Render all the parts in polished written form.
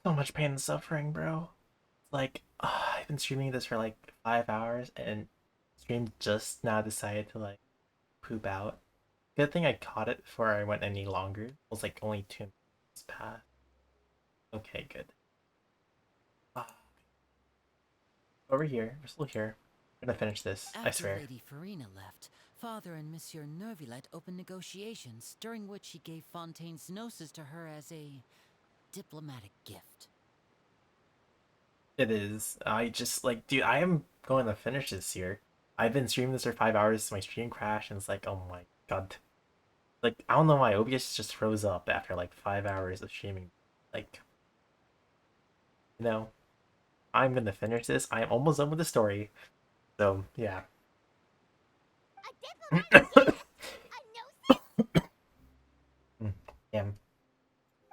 So much pain and suffering, bro. Like, I've been streaming this for like 5 hours, and stream just now decided to like poop out. Good thing I caught it before I went any longer. It was like only 2 minutes past. Okay, good. Ah, over here, we're still here. We're gonna finish this. I After swear. Lady Farina left, Father and Monsieur Nervilette opened negotiations, during which he gave Fontaine's gnosis to her as a diplomatic gift. It is. I just like, dude. I am going to finish this here. I've been streaming this for 5 hours. My stream crashed, and it's like, oh my god. Like, I don't know why OBS just froze up after like 5 hours of streaming. Like, you know. I'm gonna finish this. I am almost done with the story. So yeah. A diplomatic gift? A gnosis? Damn.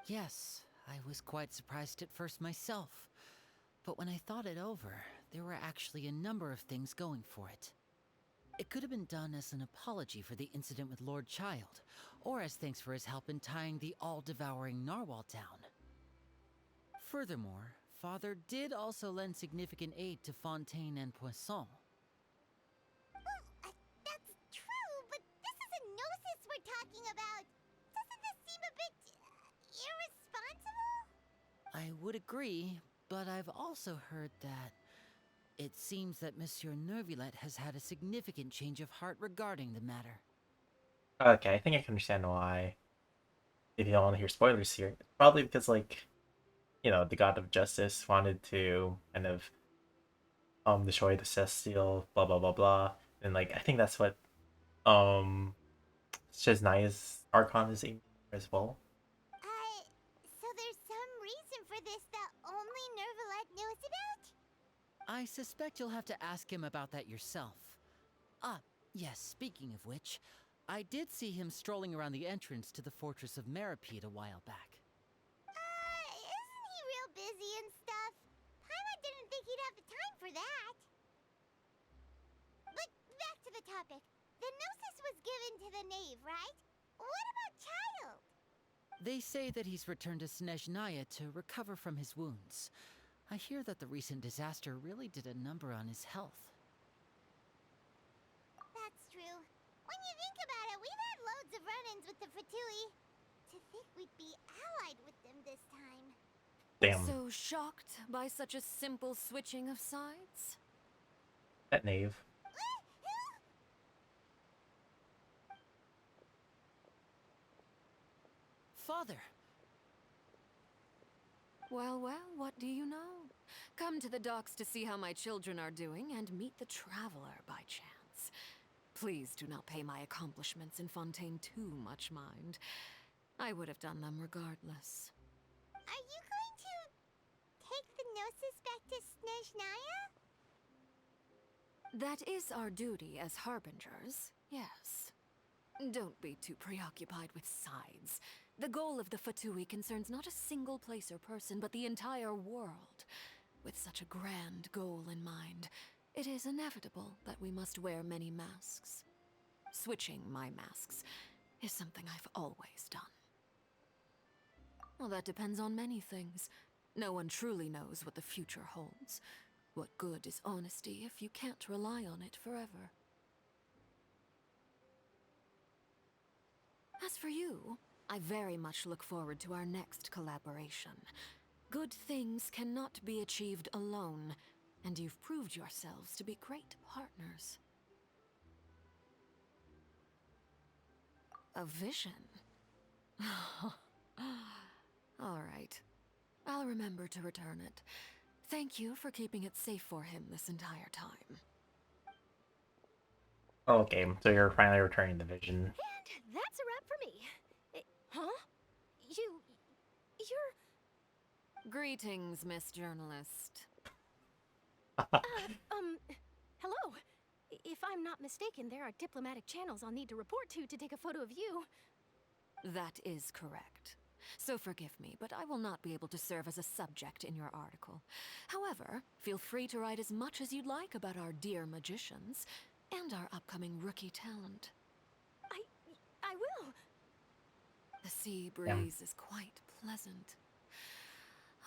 Yes, I was quite surprised at first myself. But when I thought it over, there were actually a number of things going for it. It could have been done as an apology for the incident with Lord Child, or as thanks for his help in tying the all-devouring narwhal down. Furthermore, Father did also lend significant aid to Fontaine and Poisson. That's true, but this is a gnosis we're talking about. Doesn't this seem a bit irresponsible? I would agree, but I've also heard that it seems that Monsieur Nervilette has had a significant change of heart regarding the matter. Okay, I think I can understand why. If you don't want to hear spoilers here, it's probably because like, the God of Justice wanted to kind of destroy the Celestial, blah blah blah blah. And like I think that's what um Shesnaya's Archon is aiming for as well. So there's some reason for this that only Nervalette knows about? I suspect you'll have to ask him about that yourself. Ah, yes, speaking of which, I did see him strolling around the entrance to the Fortress of Meripede a while back. Isn't he real busy and stuff? Paimon didn't think he'd have the time for that. But back to the topic. The gnosis was given to the knave, right? What about Child? They say that he's returned to Snezhnaya to recover from his wounds. I hear that the recent disaster really did a number on his health. That's true. When you think about it, we've had loads of run-ins with the Fatui. To think we'd be allied with them this time. Damn, So shocked by such a simple switching of sides? that knave. Father! Well, well, what do you know? Come to the docks to see how my children are doing and meet the traveler by chance. Please do not pay my accomplishments in Fontaine too much mind. I would have done them regardless. Are you going to take the gnosis back to Snezhnaya? That is our duty as harbingers, yes. Don't be too preoccupied with sides. The goal of the Fatui concerns not a single place or person, but the entire world. With such a grand goal in mind, it is inevitable that we must wear many masks. Switching my masks is something I've always done. Well, that depends on many things. No one truly knows what the future holds. What good is honesty if you can't rely on it forever? As for you, I very much look forward to our next collaboration. Good things cannot be achieved alone, and you've proved yourselves to be great partners. A vision? All right. I'll remember to return it. Thank you for keeping it safe for him this entire time. Okay, so you're finally returning the vision. And that's a wrap for me. Huh? You're... Greetings, Miss Journalist. Hello. If I'm not mistaken, there are diplomatic channels I'll need to report to take a photo of you. That is correct. So forgive me, but I will not be able to serve as a subject in your article. However, feel free to write as much as you'd like about our dear magicians and our upcoming rookie talent. I will. The sea Yeah. breeze is quite pleasant.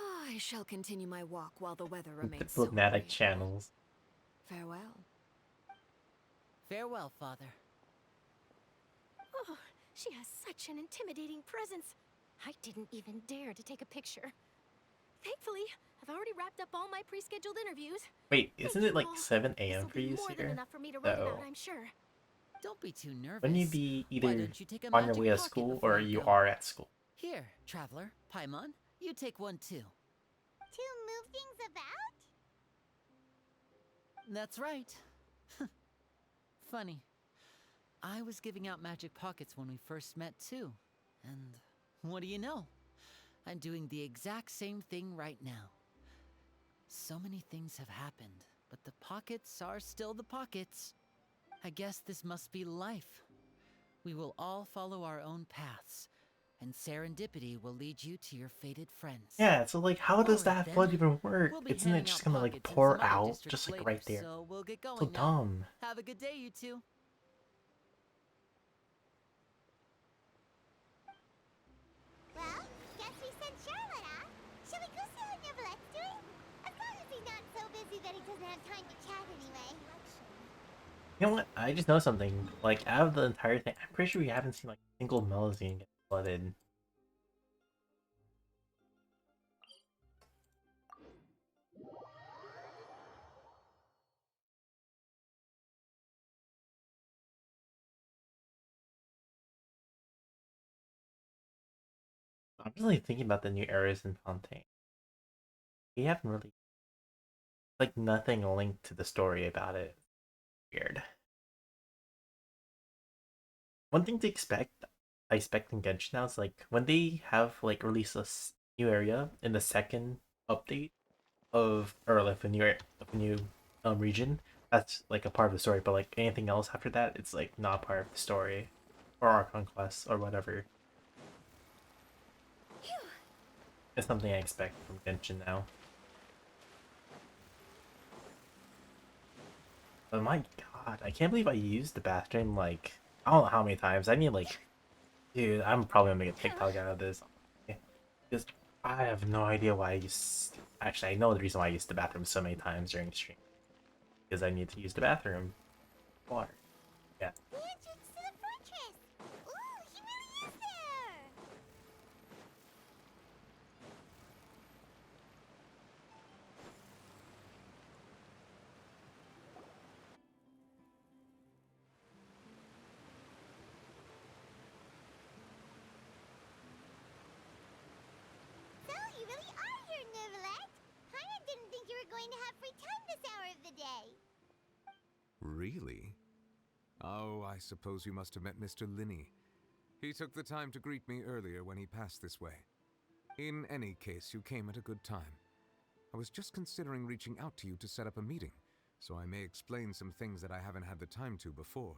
I shall continue my walk while the weather remains so Diplomatic agreeable. channels. Farewell. Farewell, Father. Oh, she has such an intimidating presence. I didn't even dare to take a picture. Thankfully, I've already wrapped up all my pre-scheduled interviews. Wait, Thank isn't you it like all. 7 a.m. This'll for be you more than here? enough for me to write about, So, I'm sure. Don't be too nervous. wouldn't you be Why either don't you take a on your magic way to pocket school before or you you go? are at school? Here, traveler, Paimon, you take one too. To move things about? That's right. Funny. I was giving out magic pockets when we first met too. And what do you know? I'm doing the exact same thing right now. So many things have happened, but the pockets are still the pockets. I guess this must be life. We will all follow our own paths, and serendipity will lead you to your fated friends. Yeah, so like how does Alright that then. flood even work? We'll be Isn't it handing just out gonna like pockets in pour some other out districts just like later, right there? so we'll get So going now. dumb. Have a good day, you two. Well, guess we sent Charlotte off. Shall we go see how Nivelette's doing? As long as he's not so busy that he doesn't have time to chat anyway. You know what? I just know something. Like out of the entire thing, I'm pretty sure we haven't seen like a single Melusine get flooded. I'm really thinking about the new areas in Fontaine. We haven't really like nothing linked to the story about it. Weird. One thing to expect, I expect in Genshin now is like when they have like release new area in the second update of or like a new region, that's like a part of the story. But like anything else after that, it's like not part of the story or our conquest or whatever. It's something I expect from Genshin now. But my god, I can't believe I used the bathroom like I don't know how many times. I need like, dude, I'm probably gonna make a TikTok out of this. Because I have no idea why I used. Actually, I know the reason why I used the bathroom so many times during the stream. Because I need to use the bathroom. Water. Yeah. The entrance to the fortress! Ooh, he really is there! So, you really are here, Nivelette! Paimon didn't think you were going to have free time this hour of the day. Really? Oh, I suppose you must have met Mr. Linney. He took the time to greet me earlier when he passed this way. In any case, you came at a good time. I was just considering reaching out to you to set up a meeting, so I may explain some things that I haven't had the time to before.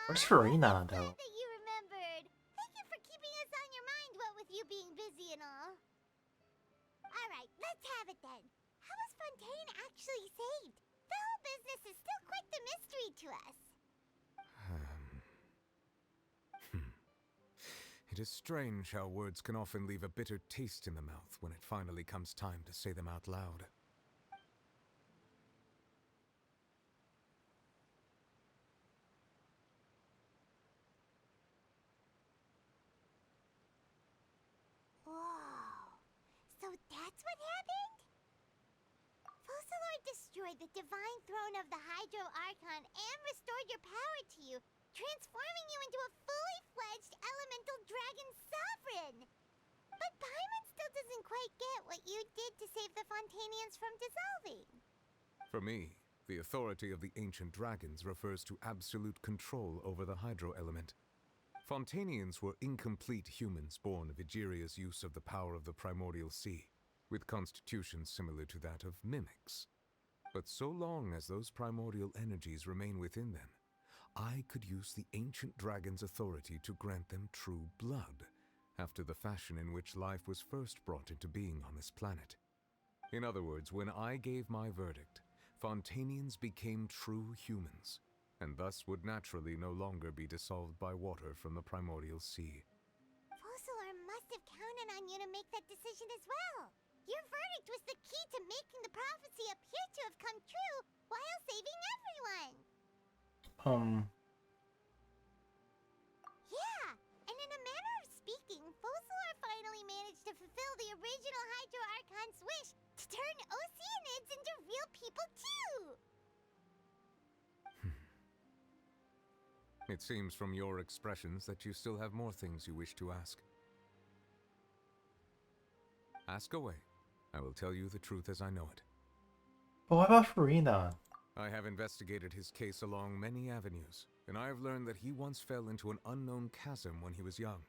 Where's I'm Farina, glad though? that you remembered. Thank you for keeping us on your mind, what with you being busy and all. Alright, let's have it then. How was Fontaine actually saved? The whole business is still quite the mystery to us. It is strange how words can often leave a bitter taste in the mouth when it finally comes time to say them out loud. Whoa. So that's what happened? Fossilor destroyed the divine throne of the Hydro Archon and restored your power to you, transforming you into a fully fledged elemental dragon sovereign. But Paimon still doesn't quite get what you did to save the Fontanians from dissolving. For me, the authority of the ancient dragons refers to absolute control over the hydro element. Fontanians were incomplete humans born of Egeria's use of the power of the primordial sea, with constitutions similar to that of mimics. But so long as those primordial energies remain within them, I could use the ancient dragon's authority to grant them true blood, after the fashion in which life was first brought into being on this planet. In other words, when I gave my verdict, Fontanians became true humans, and thus would naturally no longer be dissolved by water from the primordial sea. Fossilor must must have counted on you to make that decision as well. Your verdict was the key to making the prophecy appear to have come true while saving everyone. Yeah, and in a manner of speaking, Focalor finally managed to fulfill the original Hydro Archon's wish to turn Oceanids into real people too! It seems from your expressions that you still have more things you wish to ask. Ask away. I will tell you the truth as I know it. But what about Farina? I have investigated his case along many avenues, and I have learned that he once fell into an unknown chasm when he was young.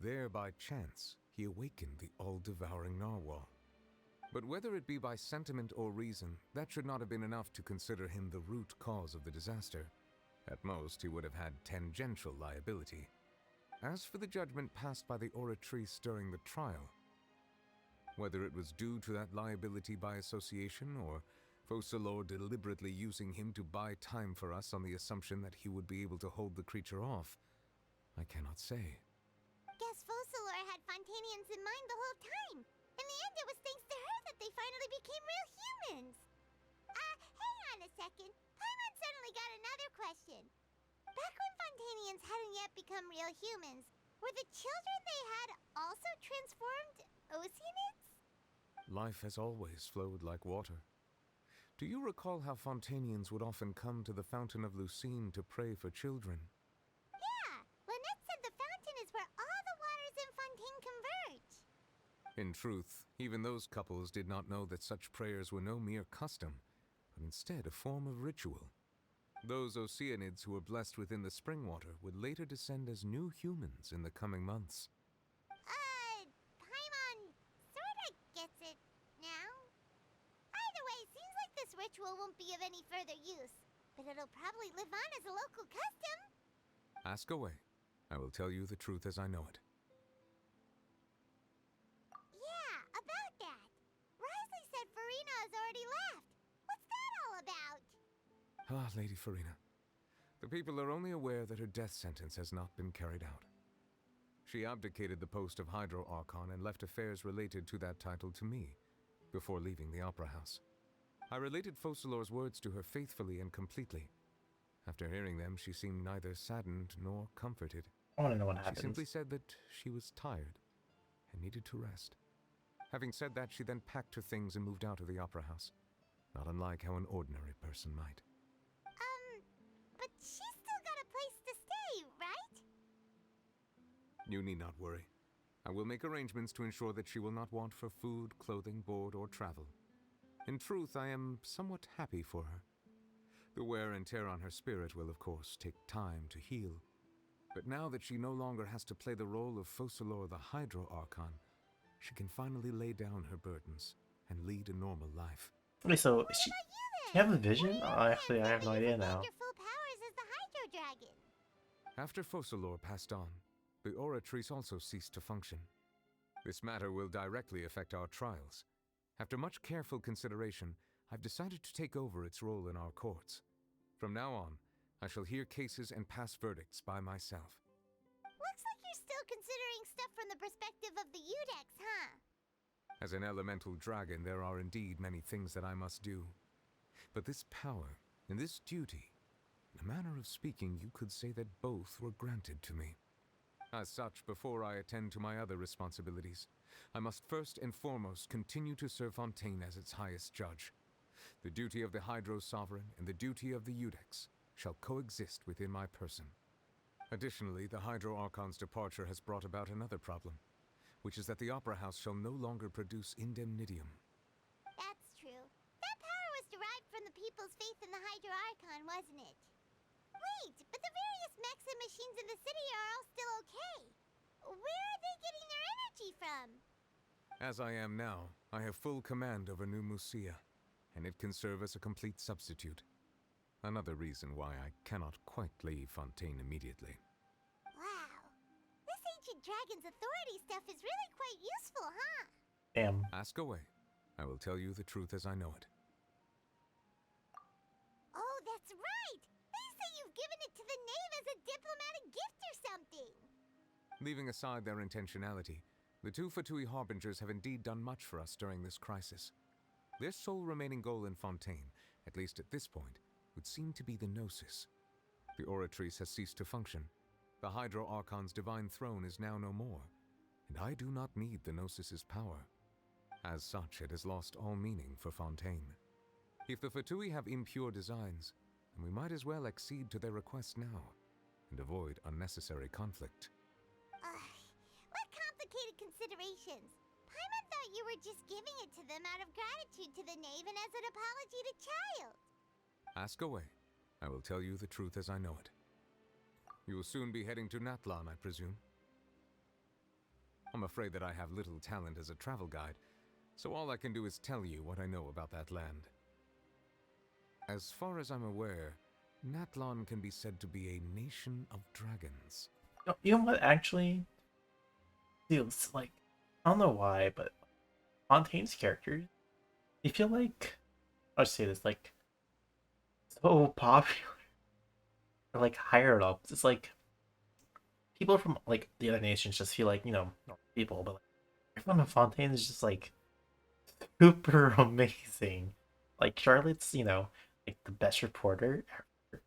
There, by chance, he awakened the all-devouring narwhal. But whether it be by sentiment or reason, that should not have been enough to consider him the root cause of the disaster. At most, he would have had tangential liability. As for the judgment passed by the Oratrice during the trial, whether it was due to that liability by association, or Focalor deliberately using him to buy time for us on the assumption that he would be able to hold the creature off, I cannot say. Guess Focalor had Fontanians in mind the whole time. In the end, it was thanks to her that they finally became real humans. Hang on a second. Paimon suddenly got another question. Back when Fontanians hadn't yet become real humans, were the children they had also transformed Oceanids? Life has always flowed like water. Do you recall how Fontanians would often come to the Fountain of Lucine to pray for children? Yeah, Lynette said the fountain is where all the waters in Fontaine converge. In truth, even those couples did not know that such prayers were no mere custom, but instead a form of ritual. Those Oceanids who were blessed within the spring water would later descend as new humans in the coming months. Paimon sorta gets it now. Either way, seems like this ritual won't be of any further use, but it'll probably live on as a local custom. Ask away. I will tell you the truth as I know it. Yeah, about that. Risley said Farina has already left. What's that all about? Ah, Lady Farina. The people are only aware that her death sentence has not been carried out. She abdicated the post of Hydro Archon and left affairs related to that title to me, before leaving the Opera House. I related Focalor's words to her faithfully and completely. After hearing them, she seemed neither saddened nor comforted. I want to know what She happens. simply said that she was tired and needed to rest. Having said that, she then packed her things and moved out of the Opera House, not unlike how an ordinary person might. But she's still got a place to stay, right? You need not worry. I will make arrangements to ensure that she will not want for food, clothing, board, or travel. In truth, I am somewhat happy for her. The wear and tear on her spirit will, of course, take time to heal. But now that she no longer has to play the role of Focalor the Hydro Archon, she can finally lay down her burdens and lead a normal life. Wait, so she have a vision? What do you Oh, actually, I have no idea now. Your full powers as the Hydro Dragon. After Focalor passed on, the Oratrice also ceased to function. This matter will directly affect our trials. After much careful consideration, I've decided to take over its role in our courts. From now on, I shall hear cases and pass verdicts by myself. Looks like you're still considering stuff from the perspective of the Udex, huh? As an elemental dragon, there are indeed many things that I must do. But this power and this duty, in a manner of speaking, you could say that both were granted to me. As such, before I attend to my other responsibilities, I must first and foremost continue to serve Fontaine as its highest judge. The duty of the Hydro Sovereign and the duty of the Udex shall coexist within my person. Additionally, the Hydro Archon's departure has brought about another problem, which is that the Opera House shall no longer produce indemnitium. That's true. That power was derived from the people's faith in the Hydro Archon, wasn't it? Wait, but the various mechs and machines in the city are all still okay. Where are they getting their energy from? As I am now, I have full command over New Musia, and it can serve as a complete substitute. Another reason why I cannot quite leave Fontaine immediately. Wow. This ancient dragon's authority stuff is really quite useful, huh? Damn. Ask away. I will tell you the truth as I know it. Oh, that's right! They say you've given it to the knave as a diplomatic gift or something! Leaving aside their intentionality, The two Fatui Harbingers have indeed done much for us during this crisis. Their sole remaining goal in Fontaine, at least at this point, would seem to be the Gnosis. The Oratrice has ceased to function. The Hydro Archon's divine throne is now no more, and I do not need the Gnosis's power. As such, it has lost all meaning for Fontaine. If the Fatui have impure designs, then we might as well accede to their request now, and avoid unnecessary conflict. What complicated considerations? Paimon thought you were just giving it to them out of gratitude to the knave and as an apology to Child. Ask away. I will tell you the truth as I know it. You will soon be heading to Natlan, I presume? I'm afraid that I have little talent as a travel guide, so all I can do is tell you what I know about that land. As far as I'm aware, Natlan can be said to be a nation of dragons. You know what, actually? Feels like, I don't know why, but Fontaine's characters, they feel like, I'll say this, like, so popular. Or like higher ups. It's like people from like the other nations just feel like, normal people, but like everyone in Fontaine is just like super amazing. Like Charlotte's, like the best reporter ever.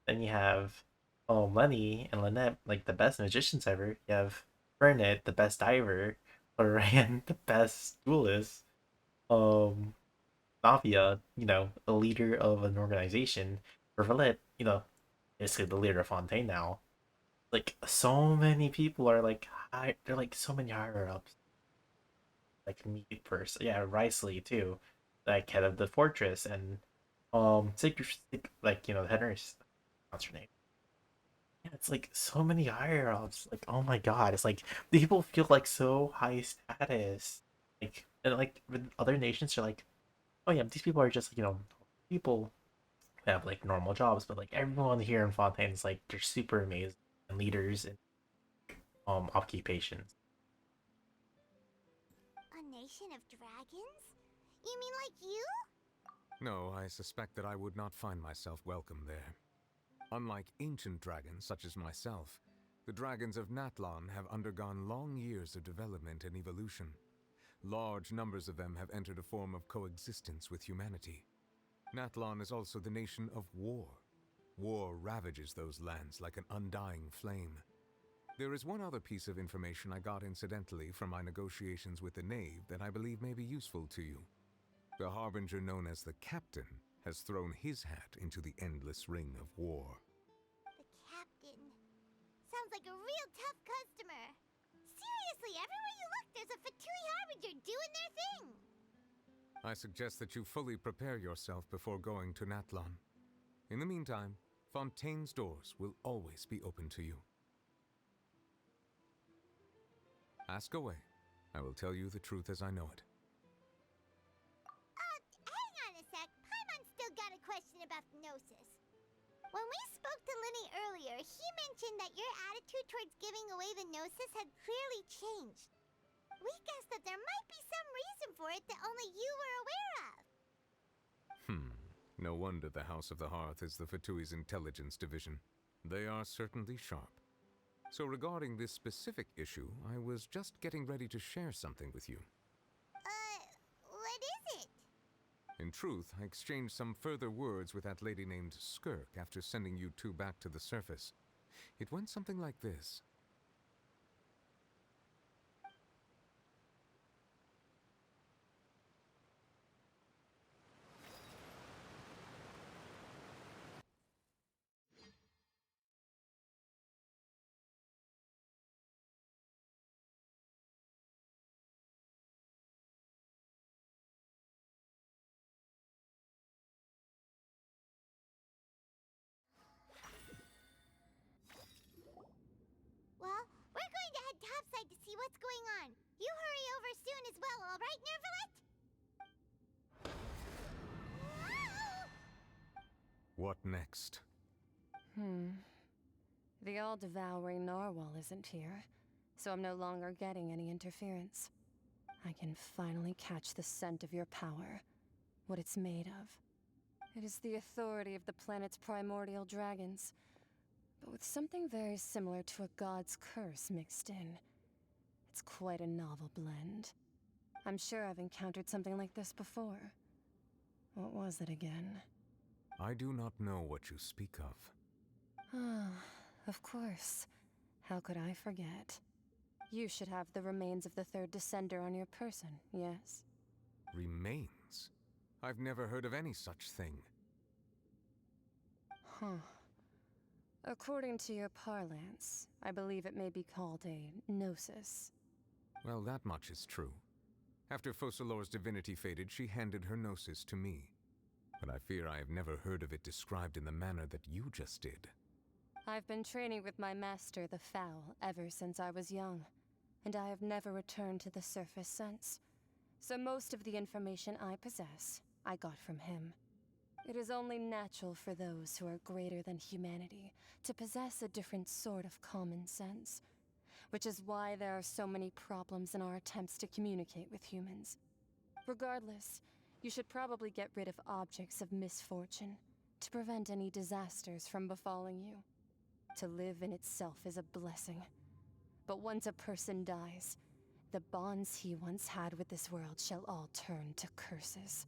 Then you have Lenny and Lynette, like the best magicians ever. You have Burnett, the best diver, Loran, the best duelist. Um Navia, a leader of an organization. Verlet, basically the leader of Fontaine now. Like so many people are like high, they're like so many higher ups. Like me first, yeah, Riceley too, like head of the fortress, and like the head nurse. What's her name? Yeah, it's like so many higher ups. Like oh my god, it's like the people feel like so high status. Like and like with other nations, they're like, oh yeah, these people are just people who have like normal jobs, but like everyone here in Fontaine is like they're super amazing and leaders in occupations. A nation of dragons? You mean like you? No, I suspect that I would not find myself welcome there. Unlike ancient dragons such as myself, the dragons of Natlan have undergone long years of development and evolution. Large numbers of them have entered a form of coexistence with humanity. Natlan is also the nation of war. War ravages those lands like an undying flame. There is one other piece of information I got incidentally from my negotiations with the knave that I believe may be useful to you. The harbinger known as the Captain has thrown his hat into the endless ring of war. The captain. Sounds like a real tough customer. Seriously, everywhere you look, there's a Fatui Harbinger doing their thing. I suggest that you fully prepare yourself before going to Natlan. In the meantime, Fontaine's doors will always be open to you. Ask away. I will tell you the truth as I know it. Hang on a sec. Paimon's still got a question about the Gnosis. When we spoke to Lenny earlier, he mentioned that your attitude towards giving away the Gnosis had clearly changed. We guessed that there might be some reason for it that only you were aware of. No wonder the House of the Hearth is the Fatui's intelligence division. They are certainly sharp. So regarding this specific issue, I was just getting ready to share something with you. What is it? In truth, I exchanged some further words with that lady named Skirk after sending you two back to the surface. It went something like this. Well, we're going to head topside to see what's going on. You hurry over soon as well, all right, Nervalet? What next? The all-devouring narwhal isn't here, so I'm no longer getting any interference. I can finally catch the scent of your power, what it's made of. It is the authority of the planet's primordial dragons, but with something very similar to a god's curse mixed in. It's quite a novel blend. I'm sure I've encountered something like this before. What was it again? I do not know what you speak of. Ah, of course. How could I forget? You should have the remains of the third descender on your person, yes? Remains? I've never heard of any such thing. Huh. According to your parlance, I believe it may be called a gnosis. Well, that much is true. After Focalor's divinity faded, she handed her gnosis to me. But I fear I have never heard of it described in the manner that you just did. I've been training with my master, the Foul, ever since I was young, and I have never returned to the surface since. So most of the information I possess, I got from him. It is only natural for those who are greater than humanity to possess a different sort of common sense, which is why there are so many problems in our attempts to communicate with humans. Regardless, you should probably get rid of objects of misfortune to prevent any disasters from befalling you. To live in itself is a blessing. But once a person dies, the bonds he once had with this world shall all turn to curses.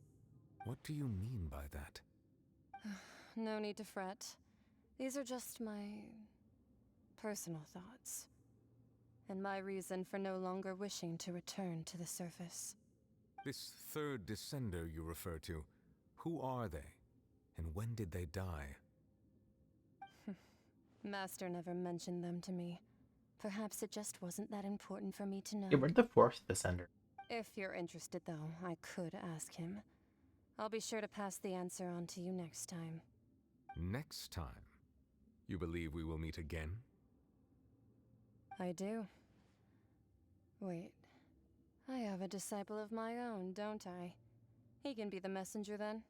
What do you mean by that? No need to fret. These are just my personal thoughts, and my reason for no longer wishing to return to the surface. This third descender you refer to, who are they? And when did they die? Master never mentioned them to me. Perhaps it just wasn't that important for me to know. Yeah, we're the fourth descender. If you're interested, though, I could ask him. I'll be sure to pass the answer on to you next time. Next time? You believe we will meet again? I do. Wait. I have a disciple of my own, don't I? He can be the messenger then.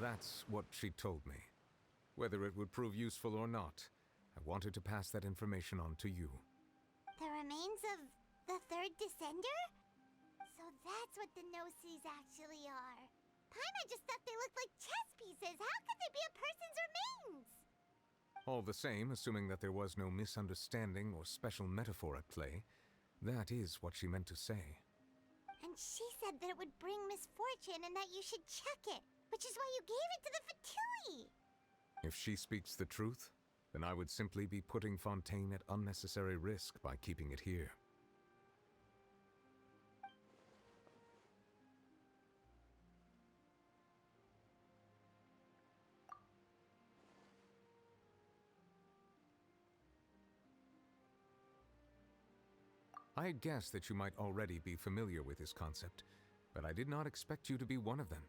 That's what she told me. Whether it would prove useful or not, I wanted to pass that information on to you. The remains of the third descender? So that's what the Gnosis actually are. Paimon just thought they looked like chess pieces. How could they be a person's remains? All the same, assuming that there was no misunderstanding or special metaphor at play, that is what she meant to say. And she said that it would bring misfortune and that you should check it, which is why you gave it to the Fatui. If she speaks the truth, then I would simply be putting Fontaine at unnecessary risk by keeping it here. I guessed that you might already be familiar with this concept, but I did not expect you to be one of them.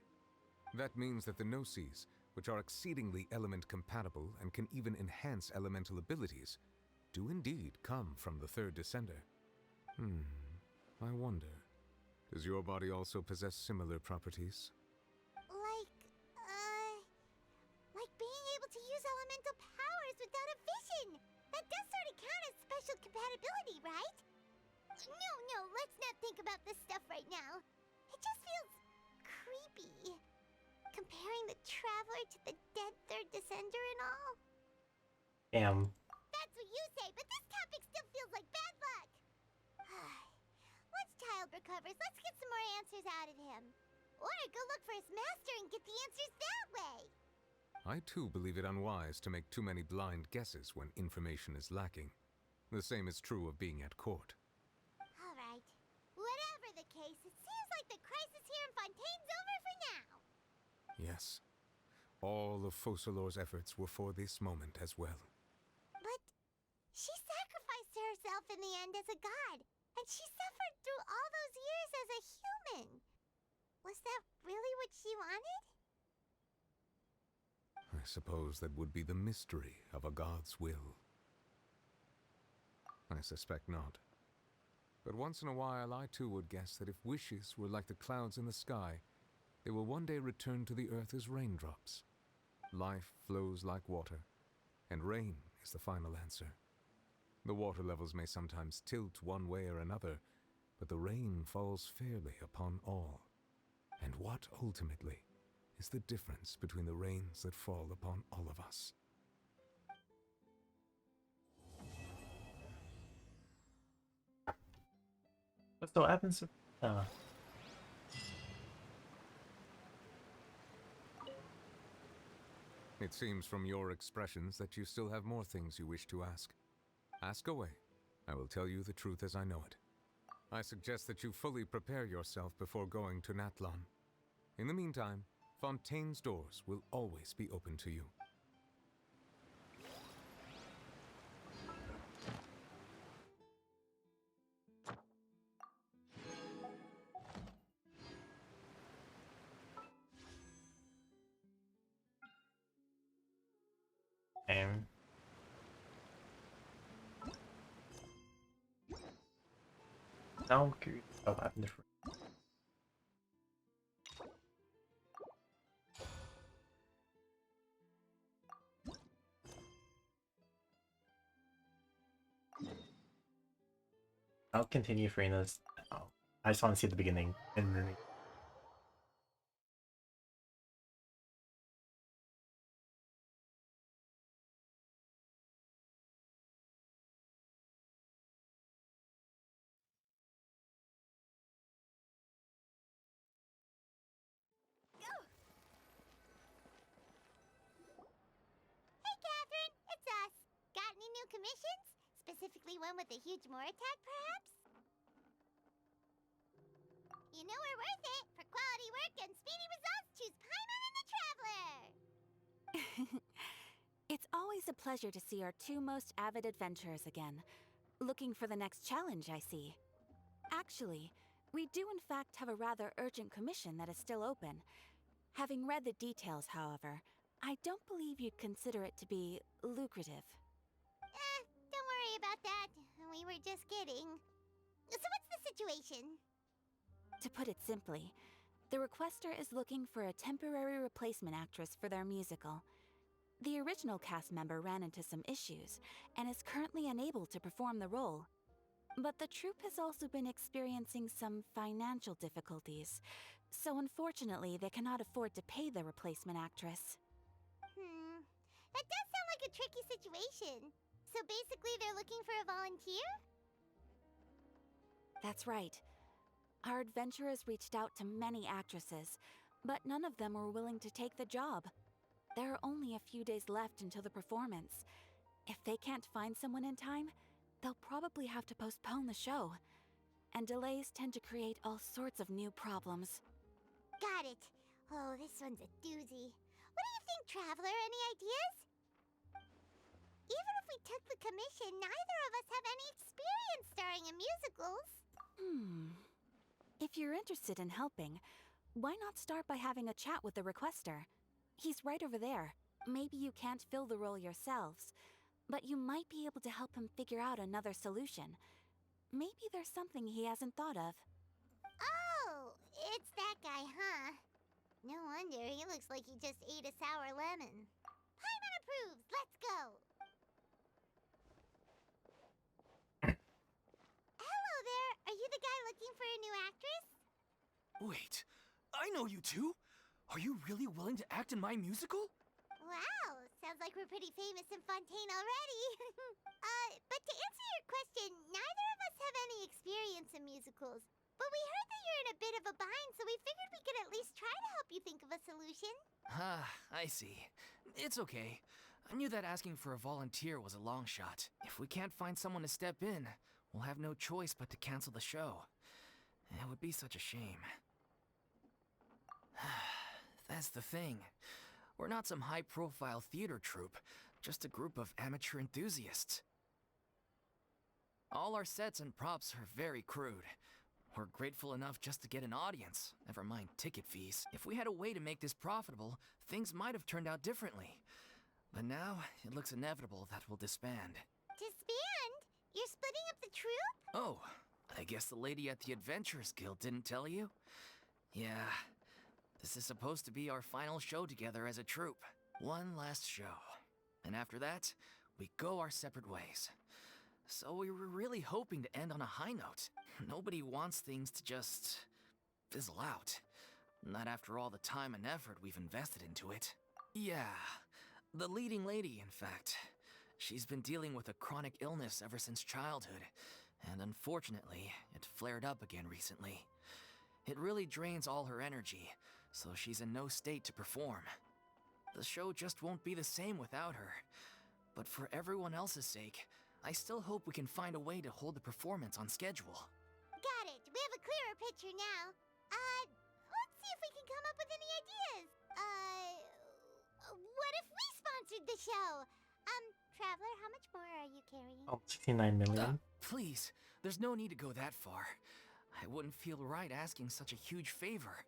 That means that the Gnosis, which are exceedingly element-compatible and can even enhance elemental abilities, do indeed come from the third descender. I wonder, does your body also possess similar properties? Like being able to use elemental powers without a vision. That does sort of count as special compatibility, right? No, let's not think about this stuff right now. It just feels creepy. Comparing the Traveler to the dead third descender and all. Damn. That's what you say, but this topic still feels like bad luck. Once Child recovers, let's get some more answers out of him. Or go look for his master and get the answers that way. I too believe it unwise to make too many blind guesses when information is lacking. The same is true of being at court. Alright. Whatever the case, it seems like the crisis here in Fontaine's over for now. Yes. All of Focalor's efforts were for this moment as well. But she sacrificed herself in the end as a god, and she suffered through all those years as a human. Was that really what she wanted? I suppose that would be the mystery of a god's will. I suspect not. But once in a while, I too would guess that if wishes were like the clouds in the sky, they will one day return to the earth as raindrops. Life flows like water, and rain is the final answer. The water levels may sometimes tilt one way or another, but the rain falls fairly upon all. And what, ultimately, is the difference between the rains that fall upon all of us? So what happens if, It seems from your expressions that you still have more things you wish to ask. Ask away. I will tell you the truth as I know it. I suggest that you fully prepare yourself before going to Natlan. In the meantime, Fontaine's doors will always be open to you. and now I'm curious about what happened different. I'll continue freeing this. Oh, I just want to see the beginning and then. Hey, Catherine, it's us. Got any new commissions? Specifically one with a huge more attack, perhaps? You know we're worth it. For quality work and speedy results, choose Paimon and the Traveler. It's always a pleasure to see our two most avid adventurers again. Looking for the next challenge, I see. Actually, we do in fact have a rather urgent commission that is still open. Having read the details, however, I don't believe you'd consider it to be lucrative. Don't worry about that. We were just kidding. So what's the situation? To put it simply, the requester is looking for a temporary replacement actress for their musical. The original cast member ran into some issues and is currently unable to perform the role. But the troupe has also been experiencing some financial difficulties, so unfortunately they cannot afford to pay the replacement actress. That does sound like a tricky situation. So basically they're looking for a volunteer? That's right. Our adventurers reached out to many actresses, but none of them were willing to take the job. There are only a few days left until the performance. If they can't find someone in time, they'll probably have to postpone the show. And delays tend to create all sorts of new problems. Got it. Oh, this one's a doozy. What do you think, Traveler? Any ideas? Even if we took the commission, neither of us have any experience starring in musicals. If you're interested in helping, why not start by having a chat with the requester? He's right over there. Maybe you can't fill the role yourselves, but you might be able to help him figure out another solution. Maybe there's something he hasn't thought of. Oh, it's that guy, huh? No wonder, he looks like he just ate a sour lemon. Paimon approves, let's go! Hello there, are you the guy looking for a new actress? Wait, I know you two! Are you really willing to act in my musical? Wow, sounds like we're pretty famous in Fontaine already. But to answer your question, neither of us have any experience in musicals. But we heard that you're in a bit of a bind, so we figured we could at least try to help you think of a solution. Ah, I see. It's okay. I knew that asking for a volunteer was a long shot. If we can't find someone to step in, we'll have no choice but to cancel the show. It would be such a shame. That's the thing. We're not some high-profile theater troupe, just a group of amateur enthusiasts. All our sets and props are very crude. We're grateful enough just to get an audience, never mind ticket fees. If we had a way to make this profitable, things might have turned out differently. But now, it looks inevitable that we'll disband. Disband? You're splitting up the troupe? Oh, I guess the lady at the Adventurers Guild didn't tell you? Yeah, this is supposed to be our final show together as a troupe. One last show. And after that, we go our separate ways. So we were really hoping to end on a high note. Nobody wants things to just fizzle out. Not after all the time and effort we've invested into it. Yeah, the leading lady, in fact. She's been dealing with a chronic illness ever since childhood, and unfortunately, it flared up again recently. It really drains all her energy, so she's in no state to perform. The show just won't be the same without her. But for everyone else's sake, I still hope we can find a way to hold the performance on schedule. Got it. We have a clearer picture now. Let's see if we can come up with any ideas. What if we sponsored the show? Traveler, how much more are you carrying? Oh, 69 million. Please, there's no need to go that far. I wouldn't feel right asking such a huge favor,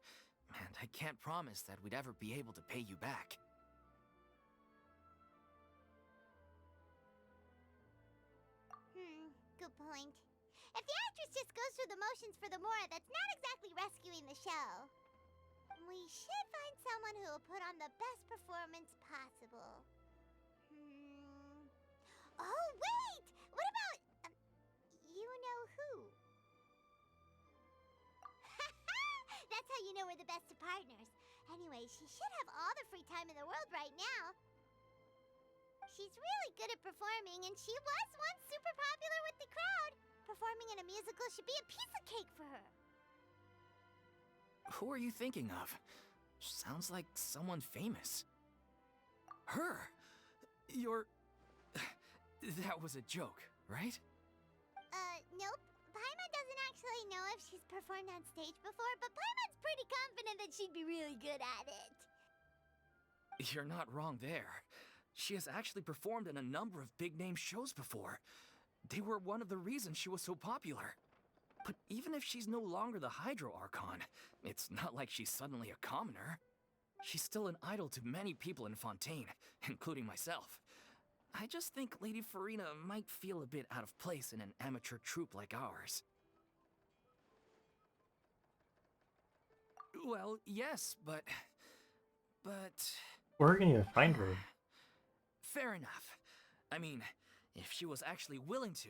and I can't promise that we'd ever be able to pay you back. Good point. If the actress just goes through the motions for the Mora, that's not exactly rescuing the show. We should find someone who will put on the best performance possible. Oh, wait! What about... you know who? That's how you know we're the best of partners. Anyway, she should have all the free time in the world right now. She's really good at performing, and she was once super popular with the crowd. Performing in a musical should be a piece of cake for her. Who are you thinking of? Sounds like someone famous. Her? You're... That was a joke, right? Nope. Paimon doesn't actually know if she's performed on stage before, but Paimon's pretty confident that she'd be really good at it. You're not wrong there. She has actually performed in a number of big-name shows before. They were one of the reasons she was so popular. But even if she's no longer the Hydro Archon, it's not like she's suddenly a commoner. She's still an idol to many people in Fontaine, including myself. I just think Lady Farina might feel a bit out of place in an amateur troupe like ours. Well, yes, but... Where are we gonna find her? Fair enough. I mean, if she was actually willing to,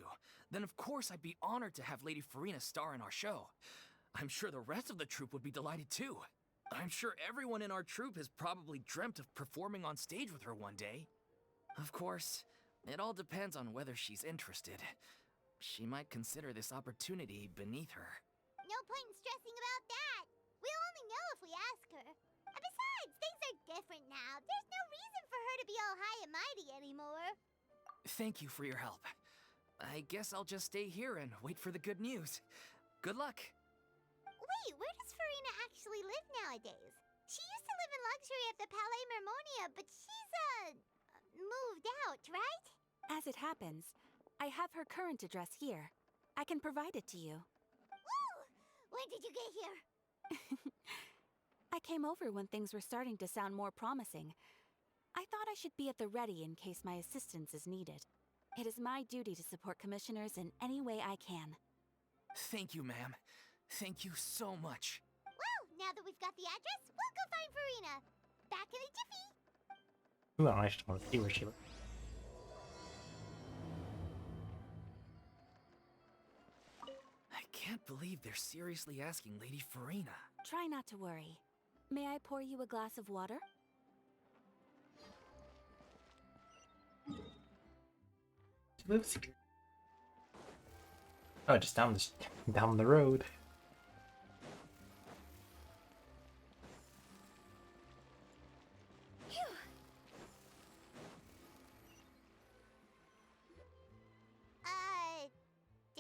then of course I'd be honored to have Lady Farina star in our show. I'm sure the rest of the troupe would be delighted too. I'm sure everyone in our troupe has probably dreamt of performing on stage with her one day. Of course, it all depends on whether she's interested. She might consider this opportunity beneath her. No point in stressing about that. We'll only know if we ask her. And besides, things are different now. There's no reason for her to be all high and mighty anymore. Thank you for your help. I guess I'll just stay here and wait for the good news. Good luck. Wait, where does Farina actually live nowadays? She used to live in luxury at the Palais Mermonia, but she's, moved out, right? As it happens, I have her current address here. I can provide it to you. Woo! When did you get here? I came over when things were starting to sound more promising. I thought I should be at the ready in case my assistance is needed. It is my duty to support commissioners in any way I can. Thank you, ma'am. Thank you so much. Well, now that we've got the address, we'll go find Farina. Back in a jiffy. Ooh, I just want to see where she lives. I can't believe they're seriously asking Lady Farina. Try not to worry. May I pour you a glass of water? She lives here. Oh, just down the road.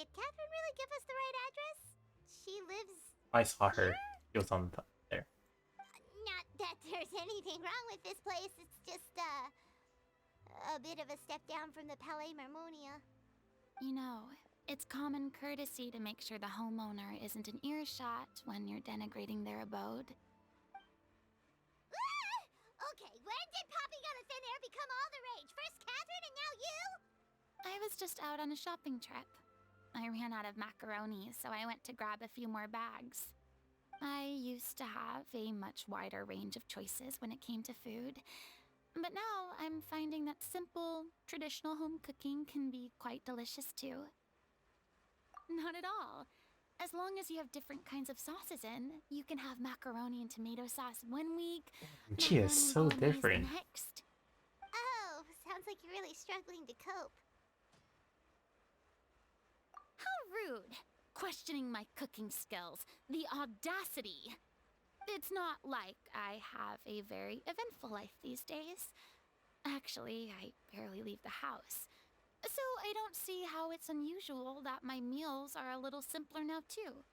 Did Catherine really give us the right address? She lives... I saw her. She was on top there. Not that there's anything wrong with this place. It's just, a bit of a step down from the Palais Mermonia. You know, It's common courtesy to make sure the homeowner isn't in earshot when you're denigrating their abode. Ah! Okay, when did popping out of thin air become all the rage? First Catherine and now you? I was just out on a shopping trip. I ran out of macaroni, so I went to grab a few more bags. I used to have a much wider range of choices when it came to food, but now I'm finding that simple, traditional home cooking can be quite delicious too. Not at all. As long as you have different kinds of sauces in, you can have macaroni and tomato sauce one week, She is macaroni and so bolognese the different. next. Oh, sounds like you're really struggling to cope. How rude! Questioning my cooking skills. The audacity! It's not like I have a very eventful life these days. Actually, I barely leave the house. So I don't see how it's unusual that my meals are a little simpler now too.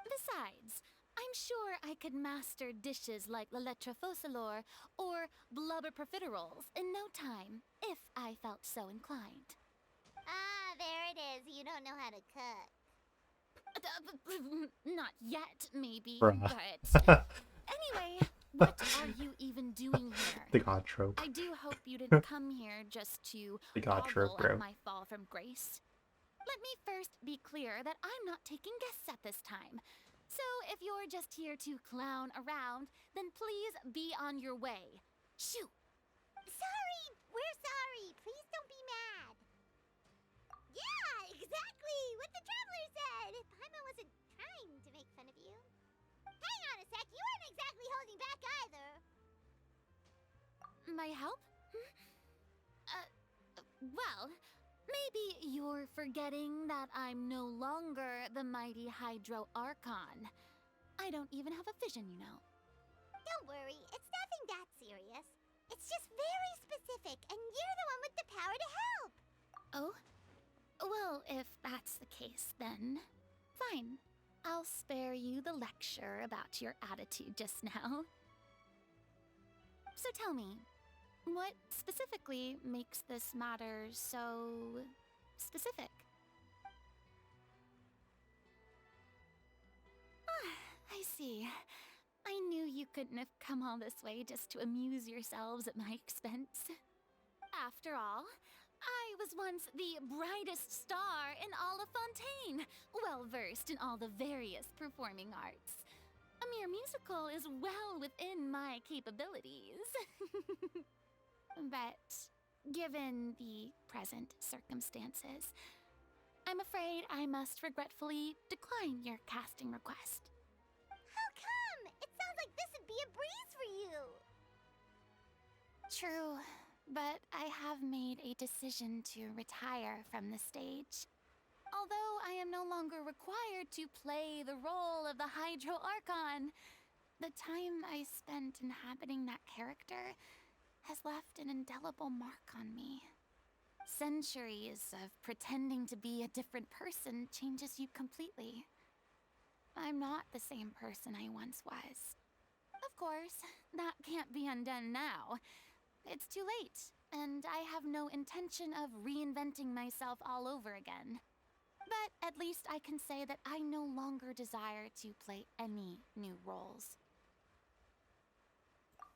Besides, I'm sure I could master dishes like la lettre focilor or blubber profiteroles in no time, if I felt so inclined. Ah, there it is. You don't know how to cook. Not yet, maybe, Bruh. but... Anyway, what are you even doing here? The god trope. I do hope you didn't come here just to The god trope, ogle bro. at my fall from grace. Let me first be clear that I'm not taking guests at this time. So if you're just here to clown around, then please be on your way. Shoo! Sorry! We're sorry! Please don't be mad! Yeah, exactly! What the Traveler said! Paimon wasn't trying to make fun of you. Hang on a sec, you weren't exactly holding back either. My help? Well, maybe you're forgetting that I'm no longer the mighty Hydro Archon. I don't even have a vision, you know. Don't worry, it's nothing that serious. It's just very specific, and you're the one with the power to help! Oh? Well, if that's the case, then fine. I'll spare you the lecture about your attitude just now. So tell me, what specifically makes this matter so specific? I see. I knew you couldn't have come all this way just to amuse yourselves at my expense. After all, I was once the brightest star in all of Fontaine, well versed in all the various performing arts. A mere musical is well within my capabilities. But given the present circumstances, I'm afraid I must regretfully decline your casting request. How come? It sounds like this would be a breeze for you! True, but I have made a decision to retire from the stage. Although I am no longer required to play the role of the Hydro Archon, the time I spent inhabiting that character has left an indelible mark on me. Centuries of pretending to be a different person changes you completely. I'm not the same person I once was. Of course, that can't be undone now. It's too late, and I have no intention of reinventing myself all over again. But at least I can say that I no longer desire to play any new roles.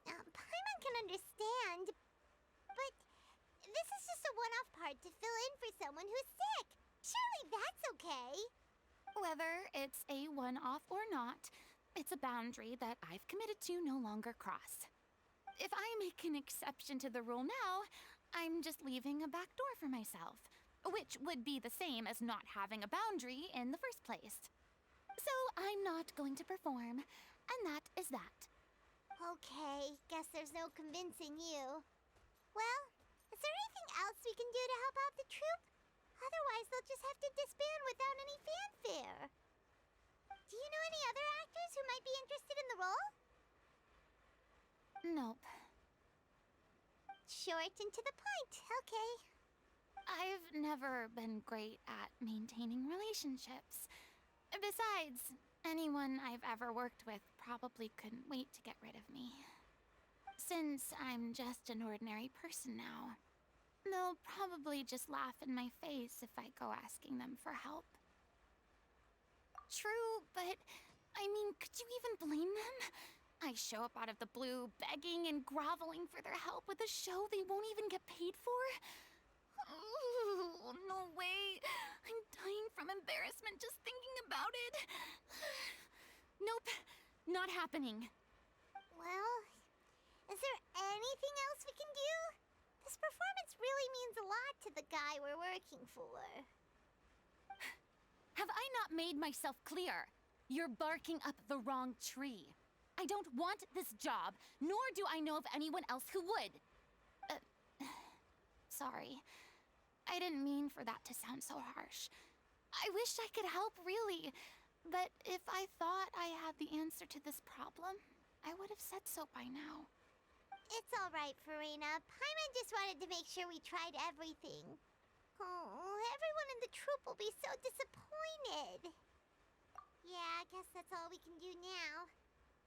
Paimon can understand, but this is just a one-off part to fill in for someone who's sick. Surely that's okay. Whether it's a one-off or not, it's a boundary that I've committed to no longer cross. If I make an exception to the rule now, I'm just leaving a back door for myself, which would be the same as not having a boundary in the first place. So I'm not going to perform, and that is that. Okay, guess there's no convincing you. Well, is there anything else we can do to help out the troupe? Otherwise, they'll just have to disband without any fanfare. Do you know any other actors who might be interested in the role? Nope. Short and to the point, okay. I've never been great at maintaining relationships. Besides, anyone I've ever worked with probably couldn't wait to get rid of me. Since I'm just an ordinary person now, They'll probably just laugh in my face if I go asking them for help. True, but I mean, could you even blame them? I show up out of the blue, begging and groveling for their help with a show they won't even get paid for? Oh, no way. I'm dying from embarrassment just thinking about it. Nope, not happening. Well, is there anything else we can do? This performance really means a lot to the guy we're working for. Have I not made myself clear? You're barking up the wrong tree. I don't want this job, nor do I know of anyone else who would. Sorry. I didn't mean for that to sound so harsh. I wish I could help, really. But if I thought I had the answer to this problem, I would have said so by now. It's alright, Farina. Paimon just wanted to make sure we tried everything. Oh, everyone in the troupe will be so disappointed. Yeah, I guess that's all we can do now.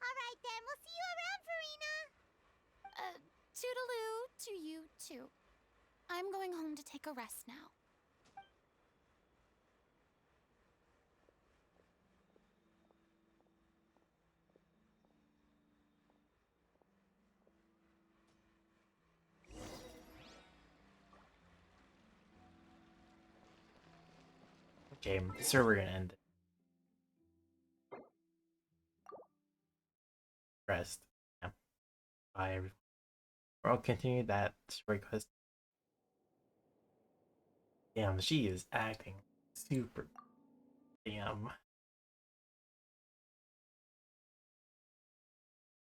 Alright then, we'll see you around, Farina! Toodaloo to you, too. I'm going home to take a rest now. Okay, this is where we're gonna end it. Rest. Yeah. Bye, everyone. I'll continue that story quest. Damn, she is acting super. Damn.